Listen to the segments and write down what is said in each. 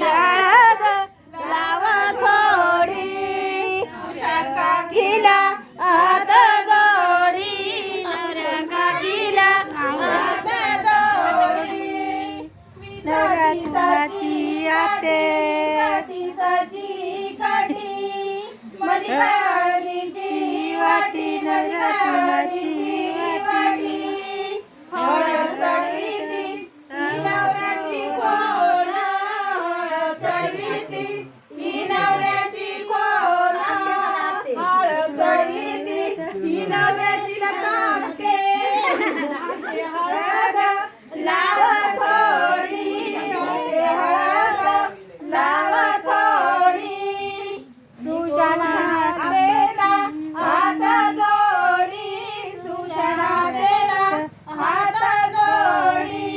हळद लाव थोडी काकीला हात जोडी काकीला हात जोडी नवरात्राची आते साची काठी मधी काळजीची वाटी नवरात्राची वाटी हळद चढवीती ही नवऱ्याची कोण हळद चढवीती ही नवऱ्याची कोण हळद चढवीती ही नवऱ्याची लागते हळद लाव थोडी हळद लाव थोडी सुशाना देला हात जोडी सुशाना देला हात जोडी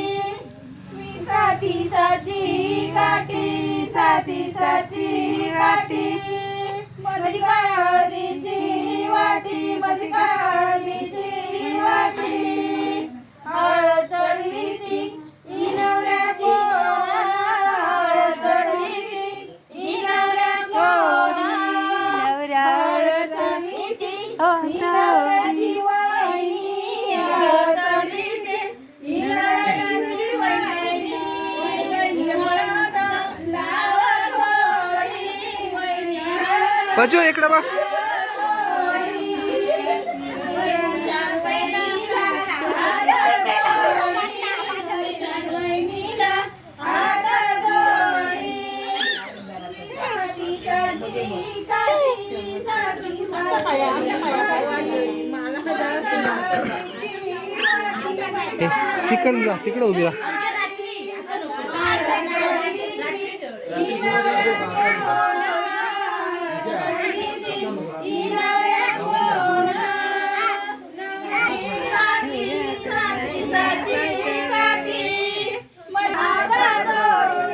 साथी साची गाठी मधी काय हळदीची वाटी मधी काय हळदीची वाटी हळद चढवीती ही नवऱ्याची हळद चढवीती ही नवऱ्याची हळद चढवीती ही नवऱ्याची वाहिनी हळद चढवीती ही नवऱ्याची वाहिनी हळद लाव थोडी वाहिनी हळद बजो इकडे बघ तिकडे जा तिकडे उभी राहा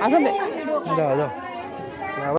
असं दे जाऊ जाऊ